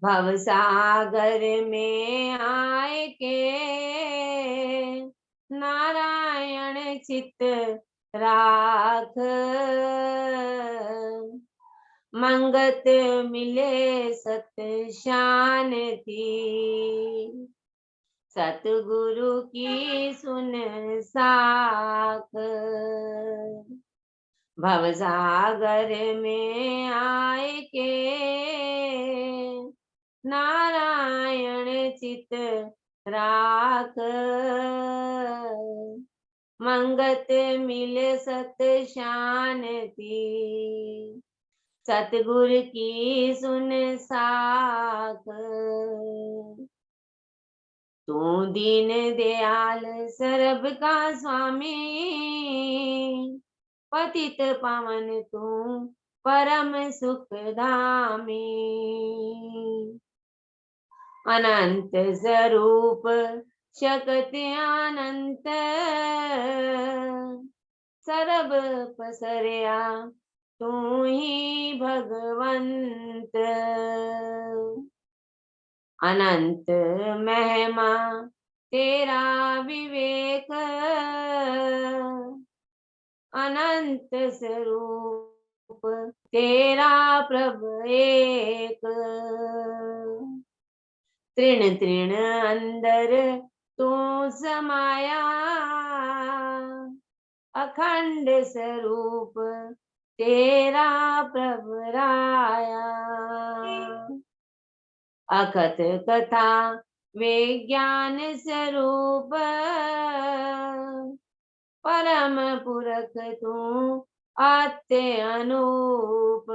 भव सागर में आए के नारायण चित राख, मंगत मिले सत शांति, सतगुरु की सुन साख। भवसागर में आए के नारायण चित राख, मंगत मिले सत शांति, सतगुर की सुन साख। तू दीन दयाल सरब का स्वामी, पतित पावन तू परम सुखधामी, अनंत स्वरूप शक्ति अनंत, सरब पसरया तू ही भगवंत। अनंत महिमा तेरा विवेक, अनंत स्वरूप तेरा प्रभु एक। तृण तृण अंदर तू समाया, अखंड स्वरूप तेरा प्रभु राया। अकथ कथा विज्ञान स्वरूप, परम पुरख तू अत्य अनूप।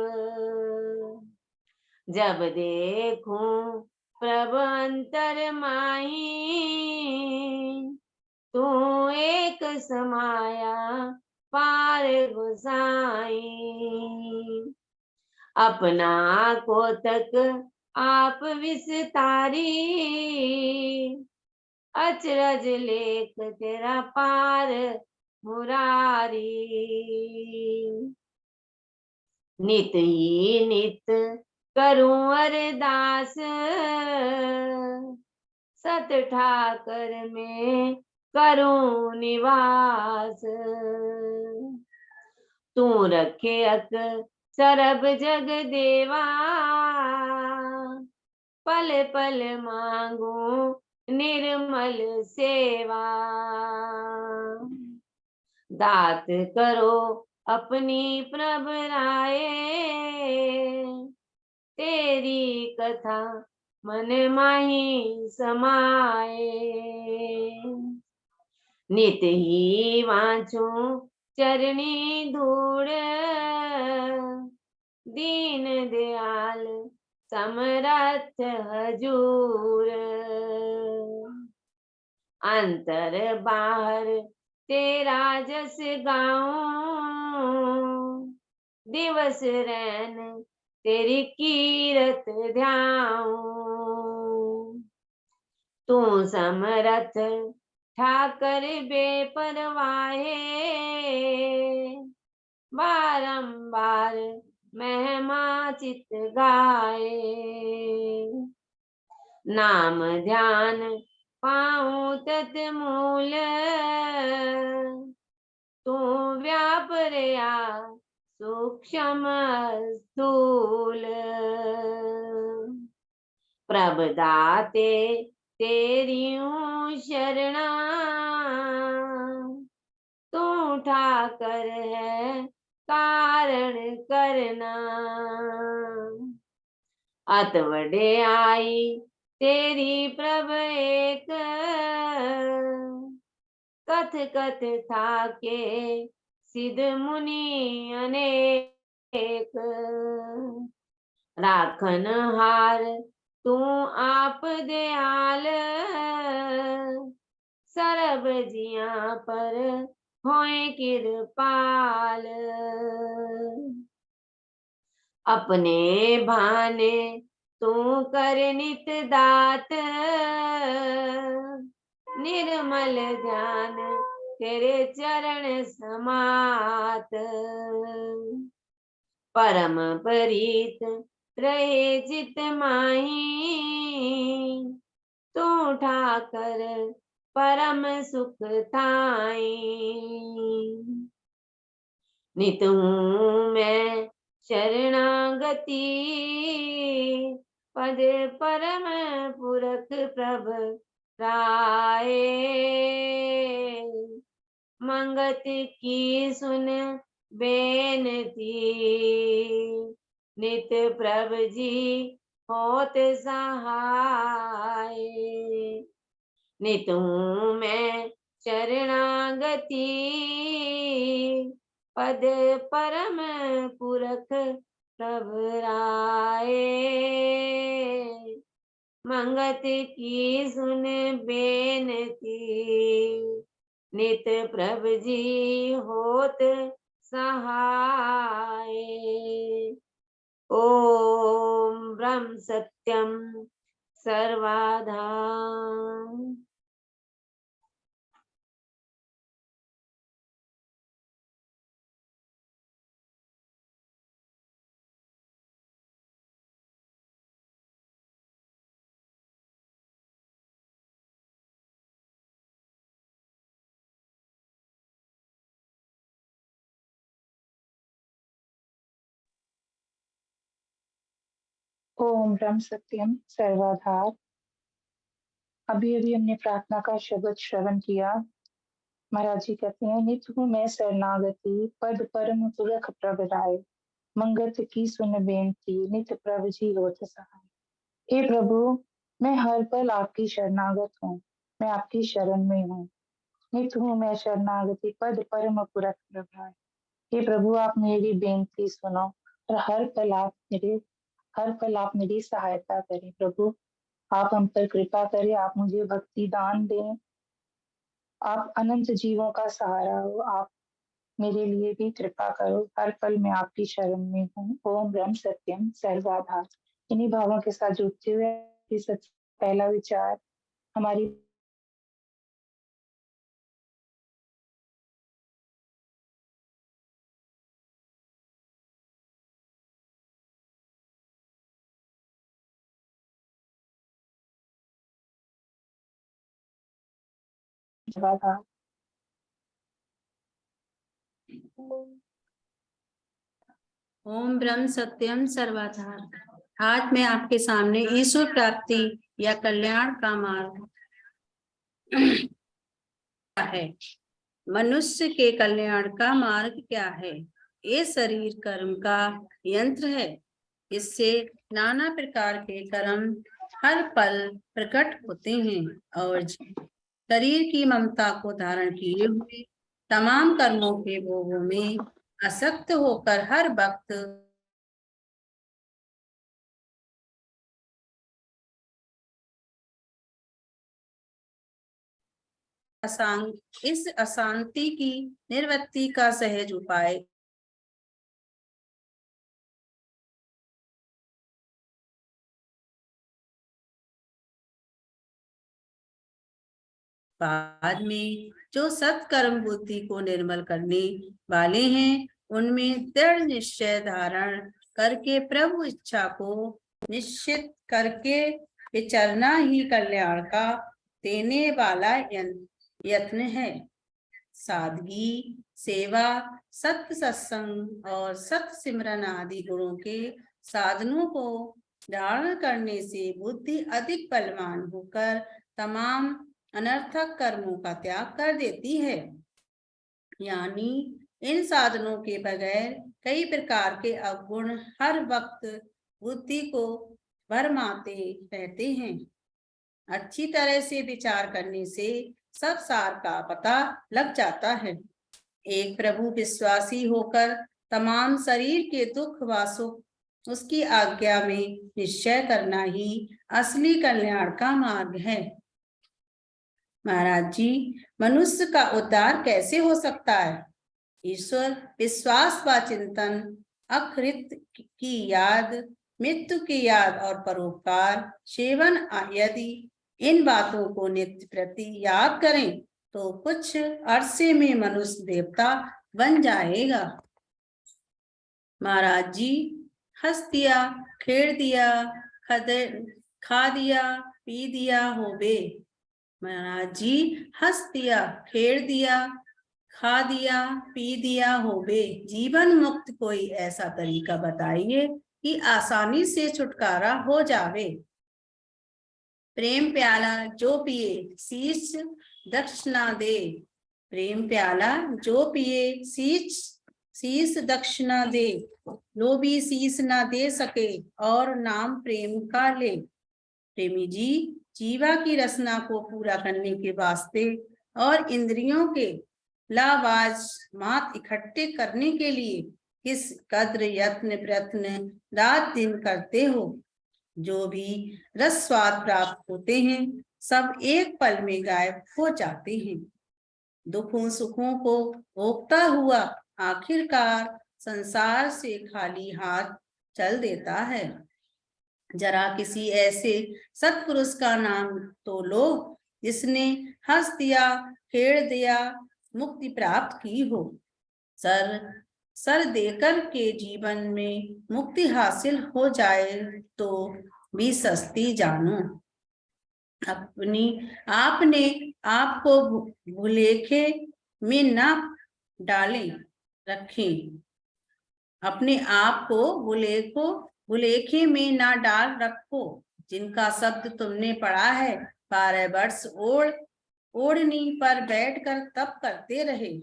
जब देखूं प्रभु अंतर माही, तू एक समाया पार गुसाई। अपना को तक आप विस्तारी, अचरज लेख तेरा पार मुरारी। नित ही नित करूं अरदास, सत ठाकर में करूं निवास। तू रखे अक सरब जग देवा, पल पल मांगू निर्मल सेवा। दात करो अपनी प्रभ राये, तेरी कथा मन माही समाए। नित ही वांचू चरणी धूड़, दीन दयाल समरथ हजूर। अंतर बाहर तेरा जस गाऊं, दिवस रैन तेरी कीरत ध्याऊं। तू समरथ ठाकर बेपरवाहे, बारंबार महिमा चित गाए। नाम ध्यान पाऊं तत मूल, तू व्यापरया सूक्ष्म स्थूल। प्रभ दाते तेरी शरणा, तू ठाकर है कारण करना। अत वडे आई तेरी प्रभ एक, कथ कथ था के सिद्ध मुनि अनेक। राखन हार तू आप दयाल, सरब जिया पर होए कृपाल। अपने भाने तू कर नित दात, निर्मल ध्यान तेरे चरण समात। परम प्रीत रहे जित माही, तू ठाकर परम सुख थाई। नित हूँ मैं शरणागति, पद परम पुरख प्रभ राए। मंगत की सुन बेनती, नित प्रभ जी होत सहाय। नित हूँ मैं शरणागति, पद परम पुरख प्रभ राए। मंगत की सुन बेनती, नित प्रभ जी होत सहाय। ओम ब्रह्म सत्यम सर्वाधाम। ओम ब्रह्म सत्यम सर्वाधार। अभी अभी हमने प्रार्थना का शब्द श्रवण किया। महाराज जी कहते हैं, नित हूँ मैं शरणागति, पद परम पुरख प्रभ राय। मंगत की सुन बेनती, नित प्रभ जी होत सहाय। हे प्रभु, मैं हर पल आपकी शरणागत हूँ, मैं आपकी शरण में हूँ। नित हूँ मैं शरणागति, पद परम पुरख प्रभ राय। हे प्रभु, आप मेरी बेनती सुनो और हर पल आप मेरी सहायता करें। प्रभु, आप हम पर कृपा करें, आप मुझे भक्ति दान दें, आप अनंत जीवों का सहारा हो, आप मेरे लिए भी कृपा करो। हर पल मैं आपकी शरण में हूँ। ओम ब्रह्म सत्यम सर्वाधार। इन्हीं भावों के साथ जुड़ते हुए पहला विचार हमारी सर्वाधार। ओम ब्रह्म सत्यम सर्वाधार। आज मैं आपके सामने ईश्वर प्राप्ति या कल्याण का मार्ग क्या है, मनुष्य के कल्याण का मार्ग क्या है। ये शरीर कर्म का यंत्र है, इससे नाना प्रकार के कर्म हर पल प्रकट होते हैं और शरीर की ममता को धारण किए हुए तमाम कर्मों के भोगों में आसक्त होकर हर वक्त इस अशांति की निवृत्ति का सहज उपाय बाद में जो सत्कर्म बुद्धि को निर्मल करने वाले हैं, उनमें दृढ़ निश्चय धारण करके प्रभु इच्छा को निश्चित करके विचरना ही कल्याण का देने वाला यत्न है। सादगी, सेवा, सत्य सत्संग और सत्य सिमरन आदि गुणों के साधनों को धारण करने से बुद्धि अधिक बलवान होकर तमाम अनर्थक कर्मों का त्याग कर देती है। यानी इन साधनों के बगैर कई प्रकार के अवगुण हर वक्त बुद्धि को भरमाते रहते हैं। अच्छी तरह से विचार करने से सब सार का पता लग जाता है। एक प्रभु विश्वासी होकर तमाम शरीर के दुख व सुख उसकी आज्ञा में निश्चय करना ही असली कल्याण का मार्ग है। महाराज जी, मनुष्य का उद्धार कैसे हो सकता है? ईश्वर विश्वास व चिंतन, अकृत की याद, मृत्यु की याद और परोपकार सेवन यदि इन बातों को नित्य प्रति याद करें तो कुछ अरसे में मनुष्य देवता बन जाएगा। महाराज जी, हंस दिया, खेड़ दिया, खा दिया, पी दिया होबे। महाराज जी, हंस दिया, खेड़ दिया, खा दिया, पी दिया होबे। जीवन मुक्त कोई ऐसा तरीका बताइए कि आसानी से छुटकारा हो जावे। प्रेम प्याला जो पिए शीश दक्षिणा दे। प्रेम प्याला जो पिए शीश दक्षिणा दे। लोभी शीश ना दे सके और नाम प्रेम का ले। प्रेमी जी, जीवा की रसना को पूरा करने के वास्ते और इंद्रियों के लावाज मात इकट्ठे करने के लिए किस कद्र यत्न प्रयत्न रात दिन करते हो। जो भी रस स्वाद प्राप्त होते हैं सब एक पल में गायब हो जाते हैं। दुखों सुखों को भोगता हुआ आखिरकार संसार से खाली हाथ चल देता है। जरा किसी ऐसे सत्पुरुष का नाम तो लो जिसने हंस दिया, खेड़ दिया, मुक्ति प्राप्त की हो। सर देकर के जीवन में मुक्ति हासिल हो जाए तो भी सस्ती जानो। आपने आपको भुलेखे में न डालें रखें। अपने आप को भुलेखे में ना डाल रखो। जिनका शब्द तुमने पढ़ा है 12 वर्ष ओढ़नी पर बैठकर तप करते रहे।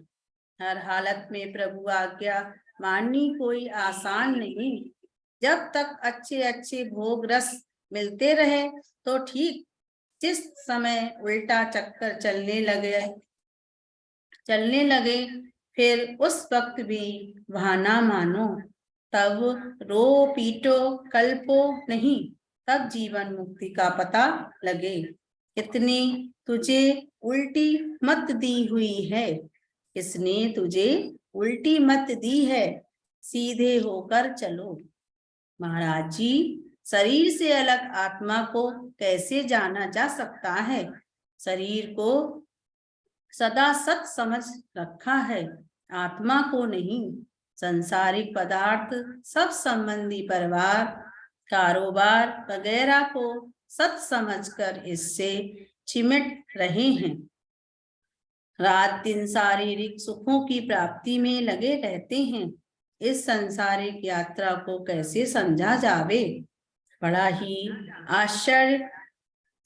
हर हालत में प्रभु आज्ञा माननी कोई आसान नहीं। जब तक अच्छे अच्छे भोग रस मिलते रहे तो ठीक, जिस समय उल्टा चक्कर चलने लगे फिर उस वक्त भी बहाना मानो। तब रो पीटो कल्पो नहीं, तब जीवन मुक्ति का पता लगे। इतनी तुझे उल्टी मत दी हुई है, इसने तुझे उल्टी मत दी है, सीधे होकर चलो। महाराज जी, शरीर से अलग आत्मा को कैसे जाना जा सकता है। शरीर को सदा सत समझ रखा है, आत्मा को नहीं। संसारिक पदार्थ सब संबंधी परिवार कारोबार वगैरह को सत समझकर इससे चिमट रहे हैं। रात दिन शारीरिक सुखों की प्राप्ति में लगे रहते हैं। इस संसारिक यात्रा को कैसे समझा जावे। बड़ा ही आश्चर्य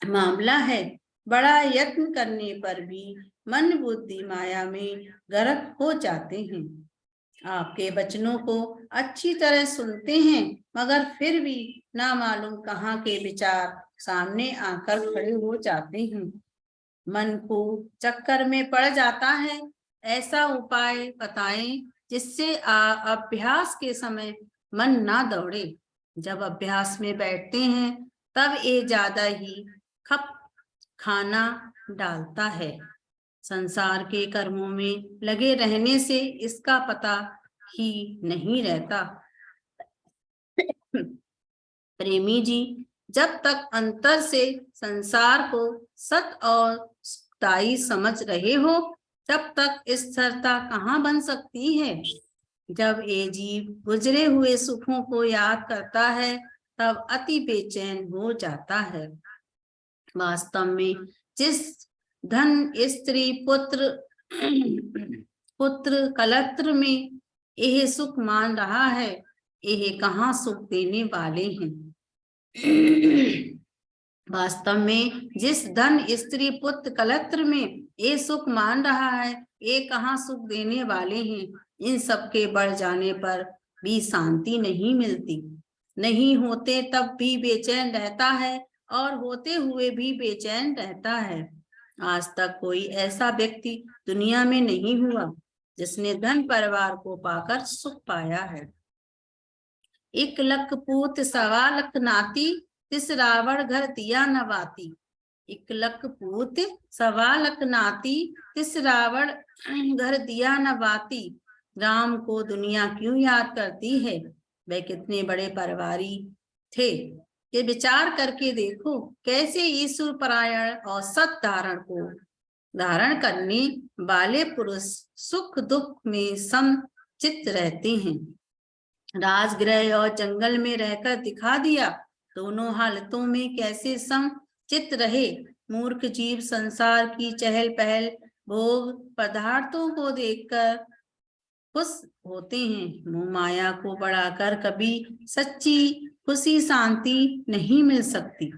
मामला है। बड़ा यत्न करने पर भी मन बुद्धि माया में गर्क हो जाते हैं। आपके वचनों को अच्छी तरह सुनते हैं मगर फिर भी ना मालूम कहाँ के विचार सामने आकर खड़े हो जाते हैं। मन को चक्कर में पड़ जाता है। ऐसा उपाय बताएं जिससे अभ्यास के समय मन ना दौड़े। जब अभ्यास में बैठते हैं तब ये ज्यादा ही खप खाना डालता है। संसार के कर्मों में लगे रहने से इसका पता ही नहीं रहता। प्रेमी जी, जब तक अंतर से संसार को सत और स्थायी समझ रहे हो तब तक स्थिरता कहाँ बन सकती है। जब ये जीव गुजरे हुए सुखों को याद करता है तब अति बेचैन हो जाता है। वास्तव में जिस धन स्त्री पुत्र कलत्र में यह सुख मान रहा है, यह कहाँ सुख देने वाले हैं। वास्तव में जिस धन स्त्री पुत्र कलत्र में ये सुख मान रहा है, ये कहाँ सुख देने वाले हैं। इन सब के बढ़ जाने पर भी शांति नहीं मिलती। नहीं होते तब भी बेचैन रहता है और होते हुए भी बेचैन रहता है। आज तक कोई ऐसा व्यक्ति दुनिया में नहीं हुआ जिसने धन परिवार को पाकर सुख पाया है। 1 लख पूत 1.25 लख नाती, तिस रावण घर दिया नवाती। 1 लख पूत 1.25 लख नाती, तिस रावण घर दिया नवाती। राम को दुनिया क्यों याद करती है, वे कितने बड़े परिवारी थे। ये विचार करके देखो कैसे ईश्वर परायण और सत धारण करने वाले पुरुष सुख दुख में समचित्त रहते हैं। राजगृह और जंगल में रहकर दिखा दिया। दोनों हालतों में कैसे समचित रहे। मूर्ख जीव संसार की चहल पहल भोग पदार्थों को देखकर खुश होते हैं। मोह माया को बढ़ाकर कभी सच्ची खुशी शांति नहीं मिल सकती।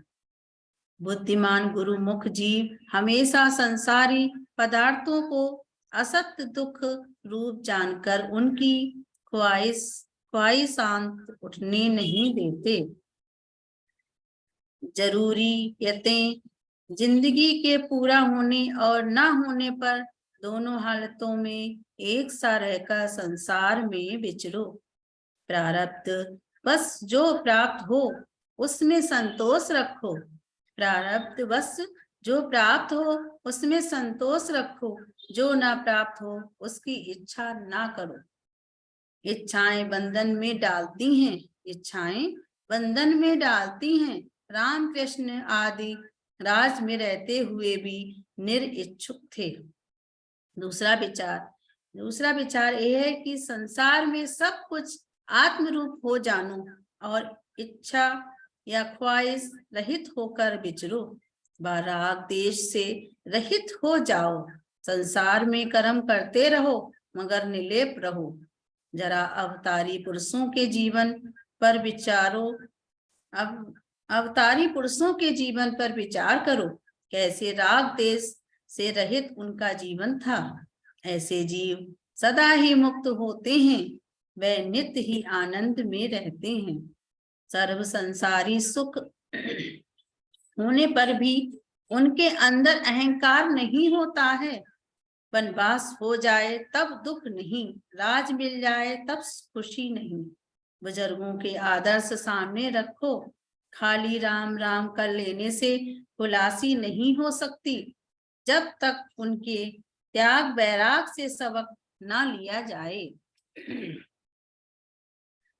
बुद्धिमान गुरुमुख जीव हमेशा संसारी पदार्थों को असत्य दुख रूप जानकर उनकी ख्वाहिशांत उठने नहीं देते। जरूरियतें जिंदगी के पूरा होने और ना होने पर दोनों हालतों में एक सा रहकर संसार में विचरो। प्रारब्ध बस जो प्राप्त हो उसमें संतोष रखो। प्रारब्ध बस जो प्राप्त हो उसमें संतोष रखो। जो ना प्राप्त हो उसकी इच्छा ना करो। इच्छाएं बंधन में डालती हैं। इच्छाएं बंधन में डालती हैं। राम कृष्ण आदि राज में रहते हुए भी निरिच्छुक थे। दूसरा विचार यह है कि संसार में सब कुछ आत्म रूप हो जानो और इच्छा या ख्वाहिश रहित होकर विचरो। राग देश से रहित हो जाओ। संसार में कर्म करते रहो मगर निर्लेप रहो। जरा अवतारी पुरुषों के जीवन पर विचारो। अवतारी पुरुषों के जीवन पर विचार करो। कैसे राग देश से रहित उनका जीवन था। ऐसे जीव सदा ही मुक्त होते हैं। वे नित्य ही आनंद में रहते हैं। सर्व संसारी सुख होने पर भी उनके अंदर अहंकार नहीं होता है। वनवास हो जाए तब दुख नहीं। राज मिल जाए तब खुशी नहीं। बुजुर्गों के आदर्श सामने रखो। खाली राम राम कर लेने से खुलासी नहीं हो सकती जब तक उनके त्याग वैराग से सबक ना लिया जाए।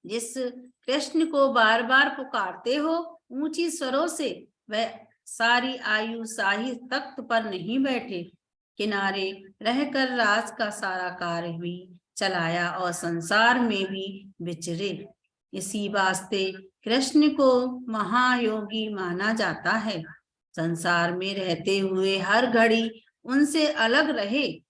जिस कृष्ण को बार बार पुकारते हो ऊंची स्वरों से, वह सारी आयु शाही तख्त पर नहीं बैठे। किनारे रहकर राज का सारा कार्य भी चलाया और संसार में भी विचरे। इसी वास्ते कृष्ण को महायोगी माना जाता है। संसार में रहते हुए हर घड़ी उनसे अलग रहे।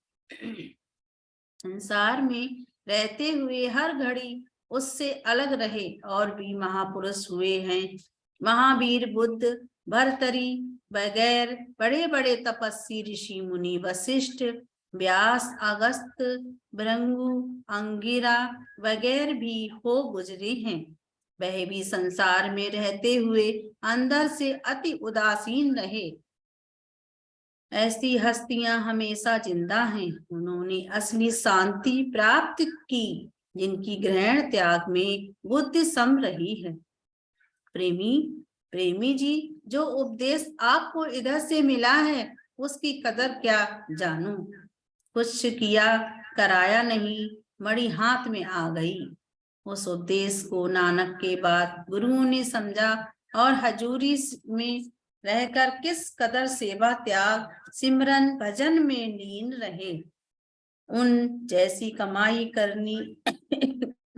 संसार में रहते हुए हर घड़ी उससे अलग रहे और भी महापुरुष हुए हैं। महावीर बुद्ध, भर्तरी वगैरह बड़े बड़े तपस्वी ऋषि मुनि, वशिष्ठ, व्यास, अगस्त, भृगु, अंगिरा वगैरह भी हो गुजरे हैं। वह भी संसार में रहते हुए अंदर से अति उदासीन रहे। ऐसी हस्तियां हमेशा जिंदा हैं। उन्होंने असली शांति प्राप्त की जिनकी ग्रहण त्याग में बुद्धि सम रही है। प्रेमी जी, जो उपदेश आपको इधर से मिला है उसकी कदर क्या जानो। कुछ किया कराया नहीं, मणि हाथ में आ गई। उस उपदेश को नानक के बाद गुरुओं ने समझा और हजूरी में रहकर किस कदर सेवा त्याग सिमरन भजन में लीन रहे। उन जैसी कमाई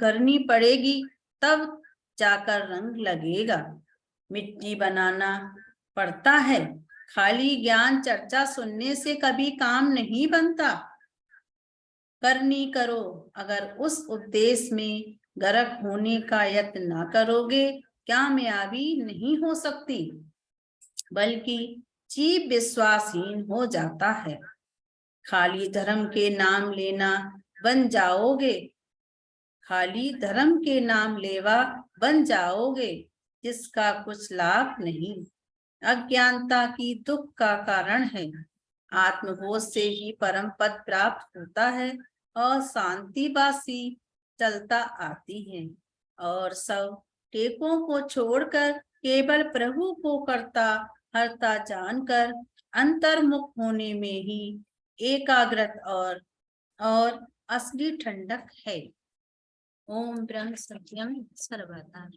करनी पड़ेगी तब जाकर रंग लगेगा। मिट्टी बनाना पड़ता है। खाली ज्ञान चर्चा सुनने से कभी काम नहीं बनता। करनी करो। अगर उस उपदेश में गर्क होने का यत्न न करोगे कामयाबी नहीं हो सकती, बल्कि जीव विश्वासहीन हो जाता है। खाली धर्म के नाम लेना बन जाओगे। खाली धर्म के नाम लेवा बन जाओगे जिसका कुछ लाभ नहीं। अज्ञानता की दुख का कारण है। आत्मबोध से ही परम पद प्राप्त होता है और शांति बासी चलता आती है और सब टेकों को छोड़कर केवल प्रभु को करता हरता जानकर अंतर्मुख होने में ही एकाग्रत और असली ठंडक है। ओम ब्रह्म सत्यम सर्वदा।